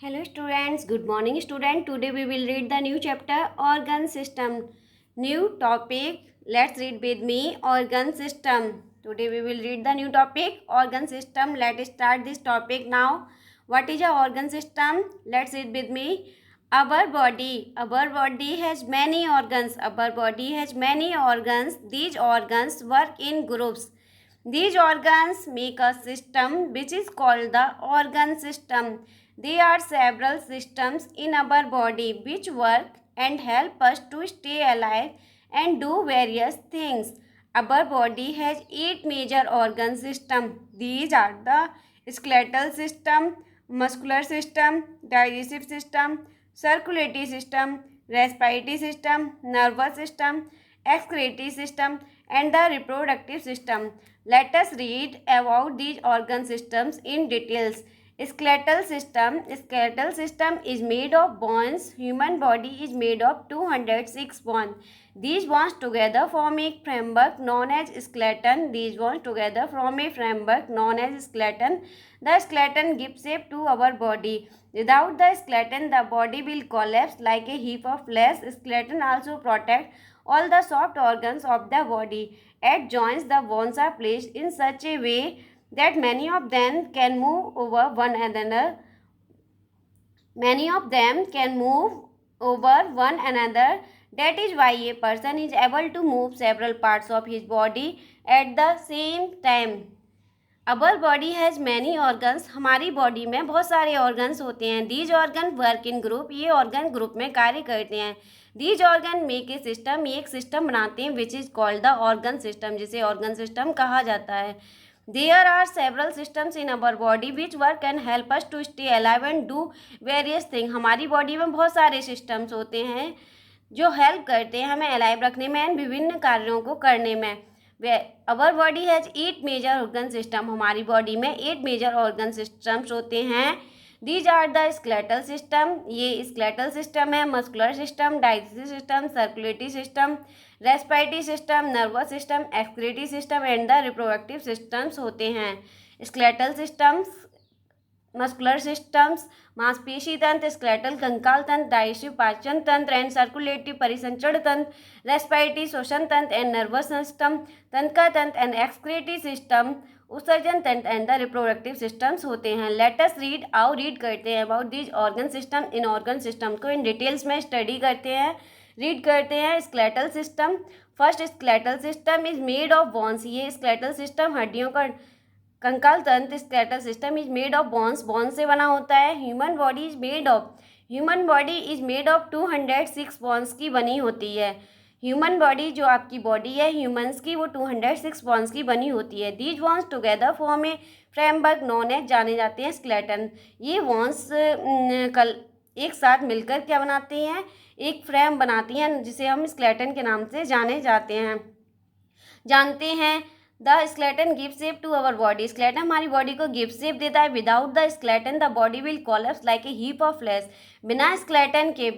Hello students, good morning student. Today we will read the new chapter organ system. New topic. Let's read with me organ system. Today we will read the new topic organ system. Let's start this topic now. What is a organ system? Let's read with me. Our body has many organs. Our body has many organs. These organs work in groups. These organs make a system which is called the organ system. There are several systems in our body which work and help us to stay alive and do various things. Our body has 8 major organ systems. These are the skeletal system, muscular system, digestive system, circulatory system, respiratory system, nervous system, excretory system, and the reproductive system. Let us read about these organ systems in details. Skeletal system is made of bones. Human body is made of 206 bones. These bones together form a framework known as skeleton. These bones together form a framework known as skeleton. The skeleton gives shape to our body. Without the skeleton, the body will collapse like a heap of flesh. Skeleton also protects all the soft organs of the body. At joints, the bones are placed in such a way that many of them can move over one another. That is why a person is able to move several parts of his body at the same time. Our body has many organs. हमारी body में बहुत सारे organs होते हैं. These organ work in group. ये organ group में कार्य करते हैं. These organ make a system. ये एक सिस्टम बनाते हैं which is called the organ system, जिसे ऑर्गन सिस्टम कहा जाता है. There are several systems in our body which work and help us to stay alive and do various thing. हमारी body में बहुत सारे सिस्टम्स होते हैं जो हेल्प करते हैं हमें अलाइव रखने में एंड विभिन्न कार्यों को करने में. Our body has 8 major organ system. हमारी बॉडी में 8 मेजर ऑर्गन सिस्टम्स होते हैं. These are the skeletal system. ये स्केलेटल सिस्टम है. Muscular system, digestive system, circulatory system, respiratory system, nervous system, excretory system and the reproductive systems होते हैं. Skeletal systems, muscular systems, मांसपेशी तंत्र, skeletal कंकाल तंत्र, डाइजेस्टिव पाचन तंत्र एंड सर्कुलेटरी परिसंचरण तंत्र, रेस्पिरेटरी श्वसन तंत्र एंड नर्वस सिस्टम, तंत्रिका तंत्र एंड एक्सक्रीटरी सिस्टम, उत्सर्जन तंत्र एंड द रिप्रोडक्टिव सिस्टम्स होते हैं. लेट अस रीड करते हैं about these organ system. In organ system को इन डिटेल्स में स्टडी करते हैं, रीड करते हैं. Skeletal system. First, skeletal system is made of bones. ये स्केलेटल सिस्टम हड्डियों का कंकाल तंत्र. Skeletal system is made of bones. Bones से बना होता है. Human body is made of 206 bones की बनी होती है. ह्यूमन बॉडी, जो आपकी बॉडी है ह्यूमंस की, वो 206 बोन्स की बनी होती है. These bones together form a framework known as, जाने जाते हैं स्केलेटन. ये बोन्स कल एक साथ मिलकर क्या बनाती हैं, एक फ्रेम बनाती हैं जिसे हम स्केलेटन के नाम से जानते हैं. The skeleton give shape to our body. Skeleton हमारी बॉडी को गिव शेप देता है. Without the skeleton the body will collapse like a heap of flesh. बिना स्केलेटन के,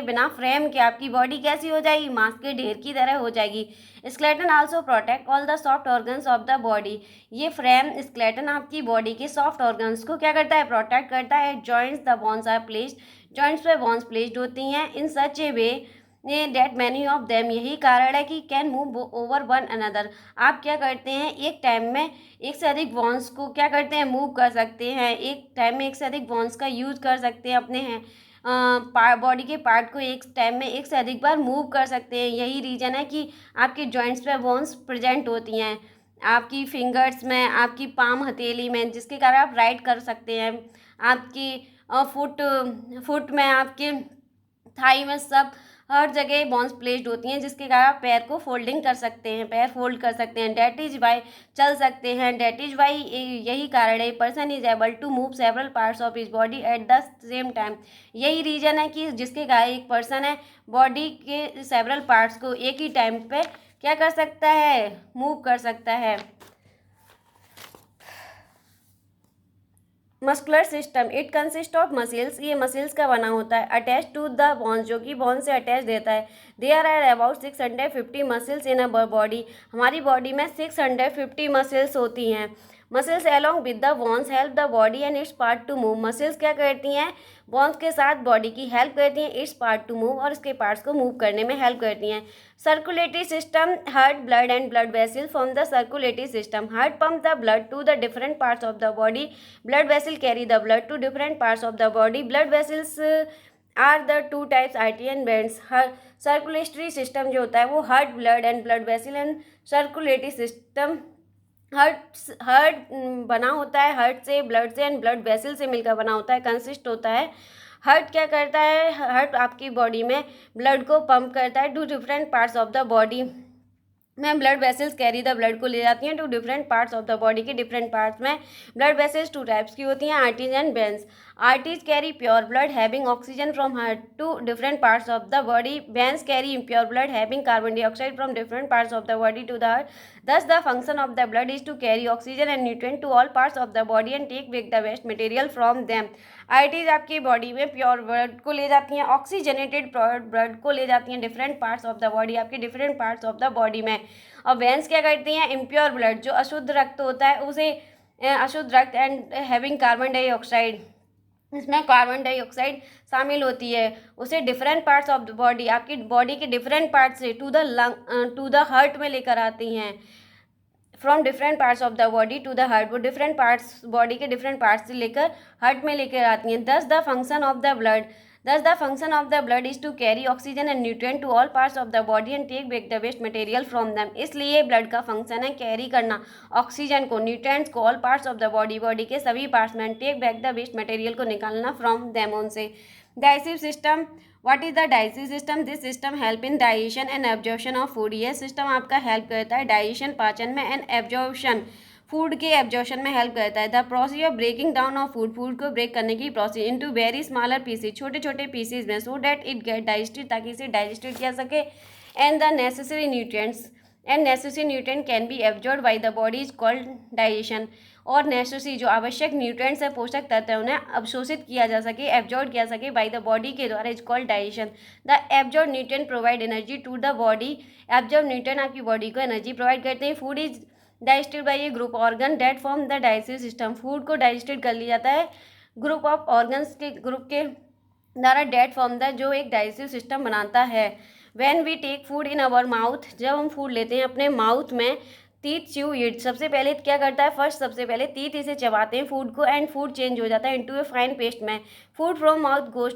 बिना फ्रेम के आपकी बॉडी कैसी हो जाएगी, मांस के ढेर की तरह हो जाएगी. Skeleton also protect all the soft organs of the body. ये फ्रेम स्केलेटन आपकी बॉडी के सॉफ्ट ऑर्गन्स को क्या करता है, प्रोटेक्ट करता है. Joints the bones are placed. Joints पे बोन्स प्लेस्ड होती हैं in such a way that many of them. यही कारण है कि can move over one another. आप क्या करते हैं, एक टाइम में एक से अधिक बोन्स को क्या करते हैं, मूव कर सकते हैं. एक टाइम में एक से अधिक बोन्स का यूज कर सकते हैं. अपने बॉडी के पार्ट को एक टाइम में एक से अधिक बार मूव कर सकते हैं. यही रीज़न है कि आपके जॉइंट्स पे बोन्स प्रेजेंट होती हैं, आपकी फिंगर्स में, आपकी पाम हथेली में, जिसके कारण आप राइड कर सकते हैं. आपकी फुट में, आपके थाई में, सब हर जगह बोन्स प्लेस्ड होती हैं, जिसके कारण आप पैर को फोल्डिंग कर सकते हैं, पैर फोल्ड कर सकते हैं. डेट इज वाई, चल सकते हैं. डेट इज वाई, यही कारण है person is able to move several parts of his body at the same time. यही रीजन है कि जिसके कारण एक पर्सन है बॉडी के सेवरल पार्ट्स को एक ही टाइम पे क्या कर सकता है, मूव कर सकता है. Muscular system. It consist of muscles. ये मसल्स का बना होता है. अटैच टू द बोन्स, जो कि बोन से अटैच रहता है. There are about 650 muscles in our body. हमारी बॉडी में 650 मसल्स होती हैं. Muscles along with the bones help the body and its part to move. Muscles क्या करती हैं, बोन्स के साथ बॉडी की हेल्प करती हैं इट्स पार्ट टू मूव, और इसके पार्ट्स को मूव करने में हेल्प करती हैं. Circulatory system, heart, blood and blood vessel from the circulatory system. Heart pump the blood to the different parts of the body. Blood vessel carry the blood to different parts of the body. Blood vessels are the two types, artery and veins. Circulatory system जो होता है वो heart, blood and blood vessel, and circulatory system heart बना होता है heart से, blood से and blood vessel से मिलकर बना होता है, कंसिस्ट होता है. हार्ट क्या करता है, हार्ट आपकी बॉडी में ब्लड को पंप करता है to different parts of the body में. Blood vessels carry the blood को ले जाती हैं to different parts of the body के डिफरेंट पार्ट्स में. ब्लड वेसल्स टू टाइप्स की होती हैं, arteries and veins. Arteries carry pure blood having oxygen from heart to different parts of the body. Veins carry impure blood having carbon dioxide from different parts of the body to the heart. Thus, the function of the blood is to carry oxygen and nutrient to all parts of the body and take back the waste material from them. Arteries आपकी body में pure blood को ले जाती हैं, oxygenated blood को ले जाती हैं different parts of the body, आपके different parts of the body में. और वेन्स क्या करती हैं, इम्प्योर ब्लड जो अशुद्ध रक्त होता है उसे अशुद्ध रक्त एंड हैविंग कार्बन डाइऑक्साइड, इसमें कार्बन डाइऑक्साइड शामिल होती है, उसे different parts of the body, आपकी बॉडी के डिफरेंट पार्ट्स से to the lung to the heart में लेकर आती हैं. From different parts of the body to the heart, वो डिफरेंट पार्ट्स बॉडी के डिफरेंट पार्ट्स से लेकर हार्ट में लेकर आती हैं. Thus the function of the blood is to carry oxygen and nutrient to all parts of the body and take back the waste material from them. इसलिए blood का function है carry करना ऑक्सीजन को, nutrients को all parts of the body, body के सभी parts में, take back the waste material को निकालना फ्रॉम देम उनसे. Digestive system, what is the digestive system? This system help in digestion and absorption of food. यह system आपका help करता है डाइजेशन, पाचन में, एंड एब्जॉर्प्शन, फूड के एब्जॉर्प्शन में हेल्प करता है. The process of breaking down of food, food को ब्रेक करने की process into very smaller pieces, छोटे छोटे पीसेज में, so that it get digested, ताकि इसे डाइजेस्टेड किया सके. And the necessary nutrient can be absorb by the body is called digestion. और नेसेसरी जो आवश्यक न्यूट्रिएंट्स है, पोषक तत्व है, उन्हें अवशोषित किया जा सके, एब्जॉर्ब किया सके बाय द बॉडी के द्वारा, is called digestion. The absorb nutrient provide energy to the body. Absorb nutrient आपकी बॉडी को एनर्जी प्रोवाइड करते हैं. Food is digested by a group organ that form the digestive system. Food को digested कर लिया जाता है ग्रुप ऑफ ऑर्गन्स के ग्रुप के द्वारा, डेट फॉर्म द जो एक डाइजेस्टिव सिस्टम बनाता है. When we take food in our mouth, जब हम फूड लेते हैं अपने माउथ में, टीथ च्यू इट, सबसे पहले क्या करता है, फर्स्ट सबसे पहले टीथ इसे चबाते हैं फूड को, एंड फूड चेंज हो जाता है इनटू ए फाइन पेस्ट में. Food from mouth goes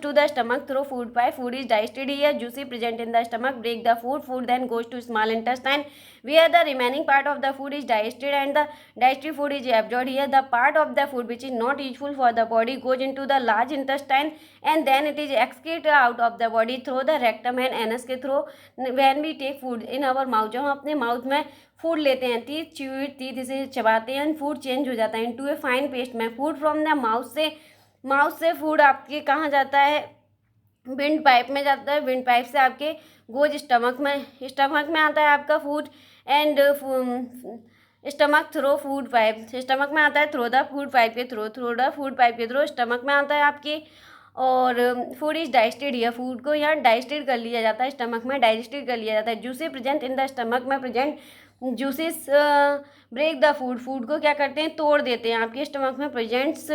to the stomach through food pipe. Food is digested here, juices present in the stomach, break the food then goes to small intestine where the remaining part of the food is digested and the digested food is absorbed here. The part of the food which is not useful for the body goes into the large intestine and then it is excreted out of the body through the rectum and anus के through. When we take food in our mouth, जब हम अपने mouth में food लेते हैं, teeth chew it, teeth इसे चबाते हैं, फूड चेंज हो जाता है इनटू ए फाइन पेस्ट में. फूड फ्रॉम द माउथ से फूड आपके कहाँ जाता है, विंड पाइप में जाता है. विंड पाइप से आपके गोज स्टमक में आता है आपका food, and stomach through food pipe, stomach में आता है थ्रो द फूड पाइप के थ्रो स्टमक में आता है आपके. और food is digested here, food को यहाँ डाइजेस्टेड कर लिया जाता है, स्टमक में डाइजेस्टेड कर लिया जाता है. Juicy present in the stomach में present juices break the food को क्या करते हैं, तोड़ देते हैं. आपके स्टमक में प्रेजेंट्स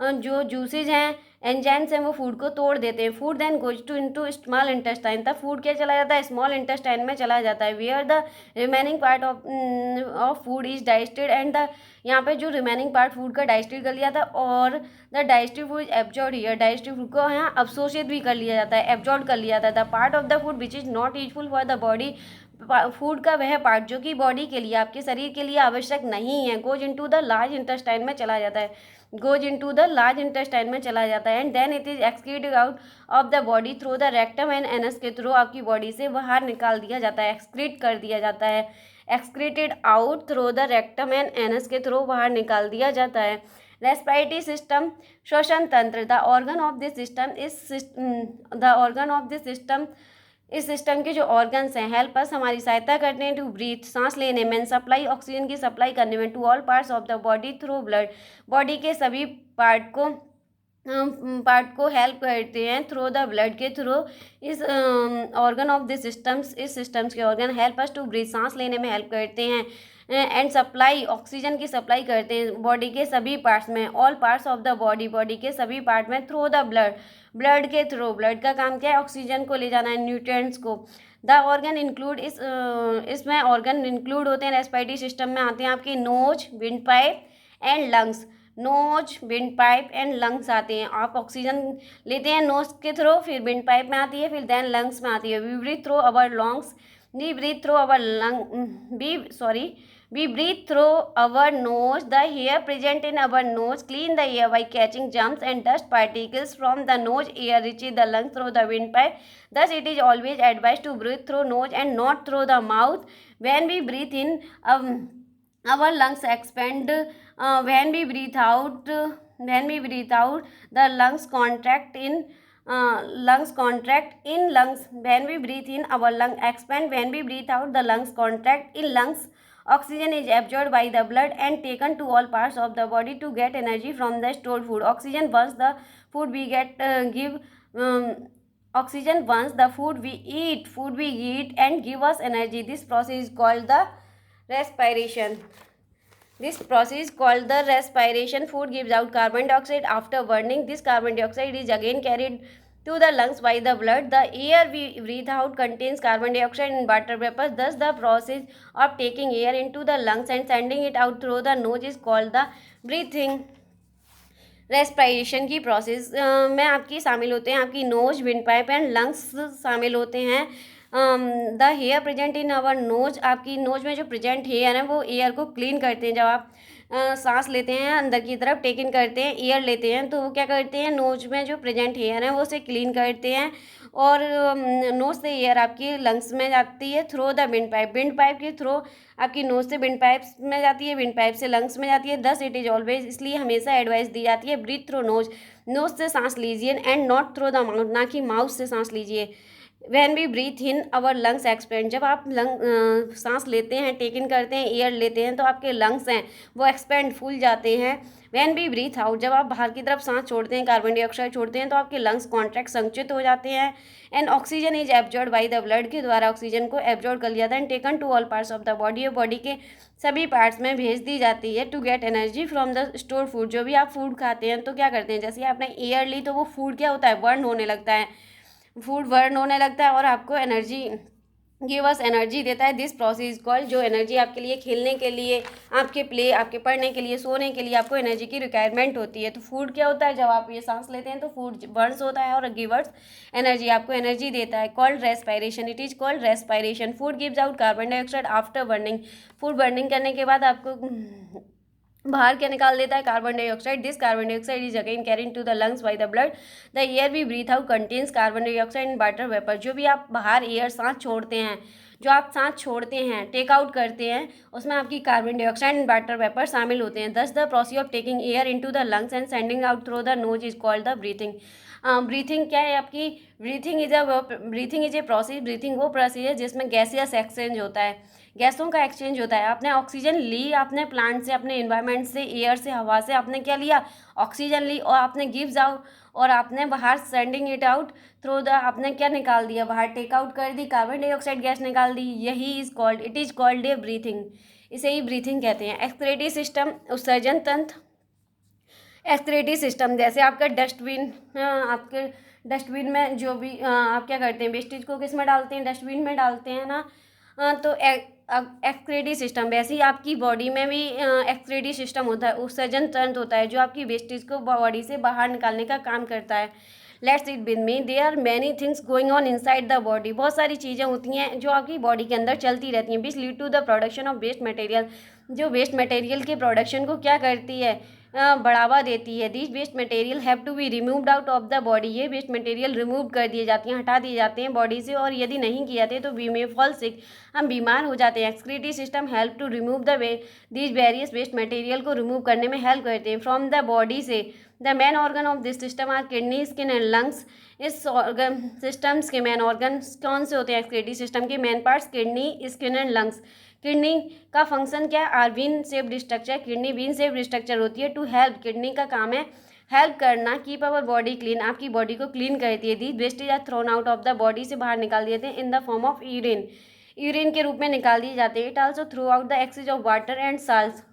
जो जूसेज हैं, एंजाइम्स हैं, वो फूड को तोड़ देते हैं. Food then goes to into small intestine, तब फूड क्या चला जाता है, स्मॉल इंटेस्टाइन में चला जाता है. Where the remaining part of food is digested and the, यहाँ पे जो रिमेनिंग पार्ट फूड का डाइजेस्टेड कर लिया था, और the digestive food is absorb here, digestive food को यहाँ अवशोषित भी कर लिया जाता है, एब्जॉर्ब कर लिया जाता है. The part of the food which is not useful for the body, food का वह पार्ट जो कि बॉडी के लिए, आपके शरीर के लिए आवश्यक नहीं है, goes into the large intestine में चला जाता है, and then it is excreted out of the body through the rectum and anus के थ्रू, आपकी बॉडी से बाहर निकाल दिया जाता है, एक्सक्रीट कर दिया जाता है, excreted out through the rectum and anus के थ्रू बाहर निकाल दिया जाता है. रेस्पिरेटरी सिस्टम, श्वसन तंत्र, the organ of this system, इस सिस्टम के जो ऑर्गन्स हैं, हेल्प अस, हमारी सहायता करते हैं, टू ब्रीथ, सांस लेने में, सप्लाई, ऑक्सीजन की सप्लाई करने में, to all parts of the body through blood, body के सभी पार्ट को हेल्प करते हैं थ्रू द ब्लड के थ्रू. इस ऑर्गन ऑफ दिस सिस्टम्स, इस सिस्टम्स के organ help us to breathe, सांस लेने में हेल्प करते हैं, एंड सप्लाई, ऑक्सीजन की सप्लाई करते हैं बॉडी के सभी पार्ट्स में, all parts of the body, body के सभी पार्ट में, थ्रू द ब्लड, ब्लड के थ्रू। ब्लड का काम क्या है? ऑक्सीजन को ले जाना है, न्यूट्रिएंट्स को। द ऑर्गन इंक्लूड, इसमें ऑर्गन इंक्लूड होते हैं रेस्पिरेटरी सिस्टम में, आते हैं आपकी nose, windpipe and lungs. Nose, windpipe and lungs आते हैं। आप ऑक्सीजन लेते हैं नोज के थ्रू, फिर विंड पाइप में आती है, फिर देन लंग्स में आती है। We breathe through our lungs, we breathe through our we breathe through our nose. The air present in our nose clean the air by catching germs and dust particles from the nose. Air reaches the lungs through the windpipe. Thus it is always advised to breathe through nose and not through the mouth. When we breathe in, our lungs expand. When we breathe out, the lungs contract in. Lungs. When we breathe in, our lung expand. When we breathe out, the lungs contract in lungs. Oxygen is absorbed by the blood and taken to all parts of the body to get energy from the stored food. Oxygen once the food we eat and give us energy. This process is called the respiration. Food gives out carbon dioxide after burning. This carbon dioxide is again carried to the lungs by the blood. The air we breathe out contains carbon dioxide and water vapor. Thus the process of taking air into the lungs and sending it out through the nose is called the breathing. Respiration की process में आपकी शामिल होते हैं आपकी nose, windpipe and lungs शामिल होते हैं। The hair present in our nose, आपकी नोज में जो प्रेजेंट हेयर है वो एयर को क्लीन करते हैं। जब आप सांस लेते हैं अंदर की तरफ टेक इन करते हैं, एयर लेते हैं, तो वो क्या करते हैं, नोज में जो प्रेजेंट हेयर है वो उसे क्लीन करते हैं और नोज से एयर आपकी लंग्स में जाती है through the wind pipe. Wind pipe के थ्रू आपकी नोज से विंड पाइप में जाती है, विंड पाइप से लंग्स में जाती है। दस इट इज़ ऑलवेज, इसलिए हमेशा एडवाइस दी जाती है ब्रीथ थ्रू नोज, नोज से सांस लीजिए and not through the mouth, ना कि माउथ से सांस लीजिए। When we breathe in our lungs expand, जब आप सांस लेते हैं, टेक इन करते हैं, एयर लेते हैं, तो आपके लंग्स हैं वो एक्सपेंड, फूल जाते हैं। वैन वी ब्रीथ आउट, जब आप बाहर की तरफ सांस छोड़ते हैं, कार्बन डाइऑक्साइड छोड़ते हैं, तो आपके लंग्स कॉन्ट्रैक्ट, संकुचित हो जाते हैं। And oxygen is absorb by the blood, के द्वारा ऑक्सीजन को एब्जॉर्ब कर लिया था and taken to all parts of the body, और बॉडी के सभी पार्ट्स में भेज दी जाती है to get energy from the store food. जो भी आप फूड खाते हैं तो क्या करते हैं, जैसे आपने एयर ली तो वो फूड क्या होता है, बर्न होने लगता है, फूड बर्न होने लगता है और आपको एनर्जी, गिव अस एनर्जी देता है। दिस प्रोसेस कॉल्ड, जो एनर्जी आपके लिए खेलने के लिए, आपके प्ले, आपके पढ़ने के लिए, सोने के लिए आपको एनर्जी की रिक्वायरमेंट होती है। तो फूड क्या होता है, जब आप ये सांस लेते हैं तो फूड बर्न्स होता है और गिवर्स एनर्जी, आपको एनर्जी देता है। Called respiration, it is called respiration. Food gives out carbon dioxide after burning, food burning करने के बाद आपको बाहर क्या निकाल देता है, carbon dioxide. This carbon dioxide is again carried to the lungs by the blood. The air we breathe out contains carbon dioxide and water vapour. जो भी आप बाहर एयर सांस छोड़ते हैं, जो आप सांस छोड़ते हैं, टेक आउट करते हैं, उसमें आपकी carbon dioxide and water vapour शामिल होते हैं। दस the process of taking air into the lungs and sending out through the nose is called the breathing. Breathing क्या है आपकी, breathing is a process, breathing वो प्रोसेस है जिसमें गैसियस एक्सचेंज होता है, गैसों का एक्सचेंज होता है। आपने ऑक्सीजन ली, आपने प्लांट से, अपने इन्वायरमेंट से, एयर से, हवा से आपने क्या लिया, ऑक्सीजन ली, और आपने गिव्स आउट, और आपने बाहर sending it out through the, आपने क्या निकाल दिया, बाहर टेक आउट कर दी, कार्बन डाइऑक्साइड गैस निकाल दी। यही it is called a breathing, इसे ही ब्रीथिंग कहते हैं। एक्सक्रीटरी सिस्टम, उत्सर्जन तंत्र। एक्सक्रीटरी सिस्टम, जैसे आपका डस्टबिन, आपके डस्टबिन में जो भी आप क्या करते हैं, वेस्टेज को किस में डालते हैं, डस्टबिन में डालते हैं ना, तो एक्सक्रीटरी सिस्टम, वैसे ही आपकी बॉडी में भी एक्सक्रीटरी सिस्टम होता है, उत्सर्जन तंत्र होता है, जो आपकी वेस्टेज को बॉडी से बाहर निकालने का काम करता है। Let's it with me, there are many things going on inside the body. बहुत सारी चीज़ें होती हैं जो आपकी बॉडी के अंदर चलती रहती हैं, which lead to the production of waste material, जो वेस्ट मटेरियल के प्रोडक्शन को क्या करती है, बढ़ावा देती है। This waste material have to be removed out of the body, ये वेस्ट मटेरियल रिमूव कर दिए जाते हैं, हटा दिए जाते हैं बॉडी से, और यदि नहीं किए जाते तो वी मे फॉल सिक, हम बीमार हो जाते हैं। Excretory system help to remove the this various waste material को रिमूव करने में हेल्प करते हैं फ्रॉम द बॉडी से। The main organ of this system are kidney, skin and lungs. इस ऑर्गन सिस्टम्स के मेन ऑर्गन कौन से होते हैं, एक्सक्रीटरी सिस्टम के main parts kidney, skin and lungs. Kidney का फंक्शन क्या है, are bean shaped structure, kidney bean shaped structure होती है। टू हेल्प, किडनी का काम है हेल्प करना, कीप अवर बॉडी क्लीन, आपकी बॉडी को क्लीन करती है। The wastage are thrown out of the body, से बाहर निकाल देते हैं in the form of urine. Urine के रूप में निकाल दिए जाते हैं। It also through out the excess of water and salt.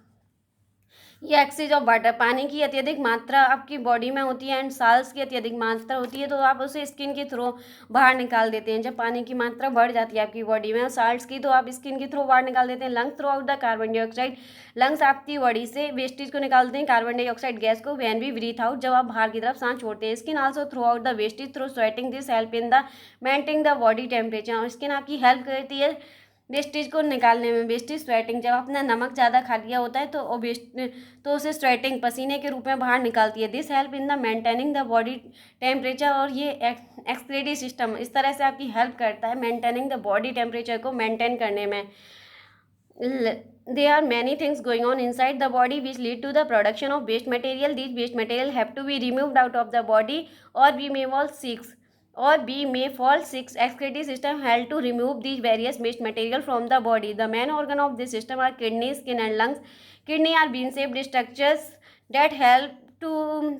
ये एक्सेस ऑफ वाटर, पानी की अत्यधिक मात्रा आपकी बॉडी में होती है एंड साल्स की अत्यधिक मात्रा होती है, तो आप उसे स्किन के थ्रू बाहर निकाल देते हैं। जब पानी की मात्रा बढ़ जाती है आपकी बॉडी में और साल्ट्स की, तो आप स्किन के थ्रू बाहर निकाल देते हैं। Lungs through out the carbon dioxide, lungs आपकी बॉडी से वेस्टेज को निकालते हैं, कार्बन डाइऑक्साइड गैस को, व्हेन वी ब्रीथ आउट, जब आप बाहर की तरफ सांस छोड़ते हैं। Skin also through out the wastage through sweating, this help in the maintain the body temperature. Skin आपकी हेल्प करती है वेस्टेज को निकालने में। वेस्टेज स्वेटिंग, जब आपने नमक ज़्यादा खा लिया होता है तो उसे स्वेटिंग, पसीने के रूप में बाहर निकालती है। This help in the maintaining the body temperature, और ये एक्सक्रीटरी सिस्टम इस तरह से आपकी हेल्प करता है मेंटेनिंग द बॉडी टेम्परेचर को मेंटेन करने में। There are many things going on inside the body which lead to the production of waste material. These waste material have to be removed out of the body or we may fall sick. Excretory system help to remove these various waste material from the body. The main organ of this system are kidney, skin and lungs. Kidney are bean-shaped structures that help to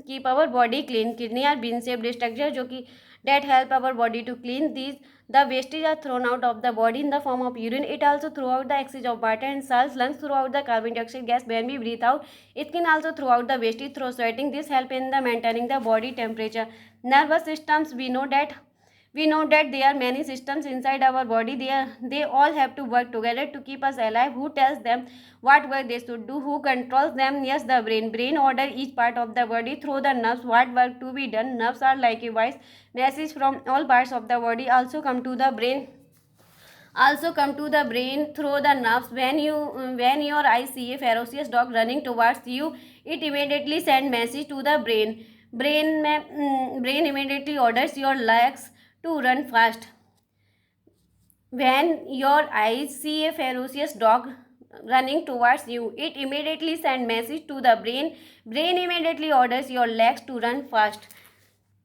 keep our body clean. Kidney are bean-shaped structure जो कि that help our body to clean. These the wastage are thrown out of the body in the form of urine. It also throughout the excess of water and salts. Lungs throughout the carbon dioxide gas when we breathe out. It can also throughout the wastage through sweating. This help in the maintaining the body temperature. Nervous systems, we know that there are many systems inside our body. They all have to work together to keep us alive. Who tells them what work they should do? Who controls them? Yes, the brain. Brain order each part of the body through the nerves what work to be done. Nerves are like a voice message from all parts of the body also come to the brain through the nerves. When your eye see a ferocious dog running towards you, it immediately send message to the brain. Brain immediately orders your legs to run fast. When your eyes see a ferocious dog running towards you, it immediately send message to the brain. Brain immediately orders your legs to run fast.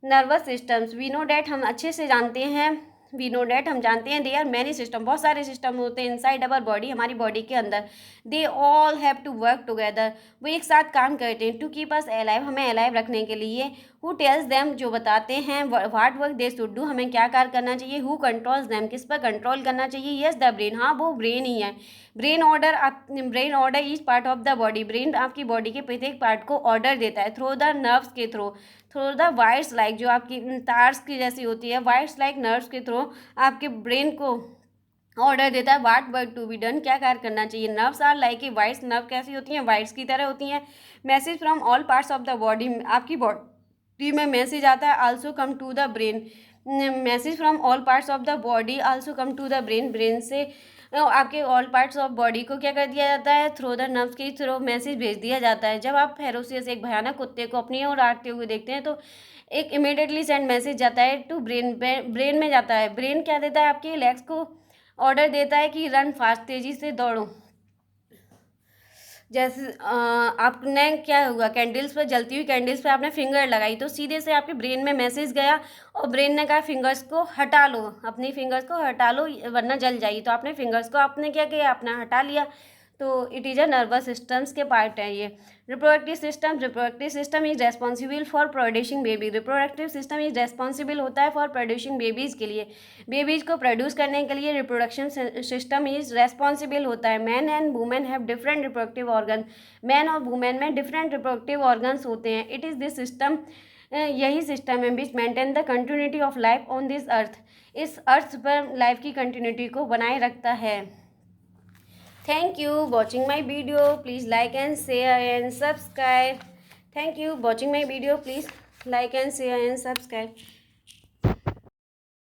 Nervous systems, we know that, हम अच्छे से जानते हैं, हम जानते हैं they are many system, बहुत सारे सिस्टम होते हैं इनसाइड अवर बॉडी, हमारी बॉडी के अंदर। They all have to work together, वो एक साथ काम करते हैं। टू कीप अस अलाइव, हमें अलाइव रखने के लिए। हु टेल्स देम, जो बताते हैं what work they should do, हमें क्या कार्य करना चाहिए। हु कंट्रोल्स देम, किस पर कंट्रोल करना चाहिए। यस द ब्रेन, हाँ वो ब्रेन ही है। Brain order each part of the body, brain आपकी बॉडी के प्रत्येक पार्ट को ऑर्डर देता है थ्रू द नर्व्स के थ्रू द वायर्स लाइक, जो आपकी तार्स की जैसी होती है, वायर्स लाइक नर्व्स के थ्रू आपके ब्रेन को ऑर्डर देता है what work to be done, क्या कार्य करना चाहिए। Nerves are like a wires, nerve कैसी होती हैं, वायर्स की तरह होती हैं। Message from all parts of the body, आपकी बॉडी में मैसेज आता है। Also come to the brain, message from all parts of the body also come to the brain, brain से आपके ऑल पार्ट्स ऑफ बॉडी को क्या कर दिया जाता है, थ्रू द नर्व्स के थ्रू मैसेज भेज दिया जाता है। जब आप फेरोसियस एक भयानक कुत्ते को अपनी ओर आते हुए देखते हैं तो एक इमीडिएटली सेंड मैसेज जाता है टू ब्रेन में जाता है। ब्रेन क्या देता है, आपके लेग्स को ऑर्डर देता है कि रन फास्ट, तेज़ी से दौड़ो। जैसे आपने क्या हुआ, कैंडल्स पर, जलती हुई कैंडल्स पर आपने फिंगर लगाई तो सीधे से आपके ब्रेन में मैसेज गया और ब्रेन ने कहा फिंगर्स को हटा लो, अपनी फिंगर्स को हटा लो वरना जल जाएगी। तो आपने फिंगर्स को आपने क्या किया, आपने हटा लिया। तो it is a nervous systems के पार्ट है ये। Reproductive system is responsible for producing baby, reproductive system is responsible होता है फॉर प्रोड्यूसिंग बेबीज़ के लिए, बेबीज़ को प्रोड्यूस करने के लिए रिप्रोडक्शन सिस्टम इज रेस्पॉन्सिबल होता है। Man and women have different reproductive organ, man और वुमेन में डिफरेंट रिप्रोडक्टिव ऑर्गन्स होते हैं। इट इज़ दिस सिस्टम, यही सिस्टम है which maintain the continuity of life on this earth, इस अर्थ पर लाइफ की कंटिन्यूटी को बनाए रखता है। Thank you watching my video. Please like and share and subscribe. Thank you watching my video. Please like and share and subscribe.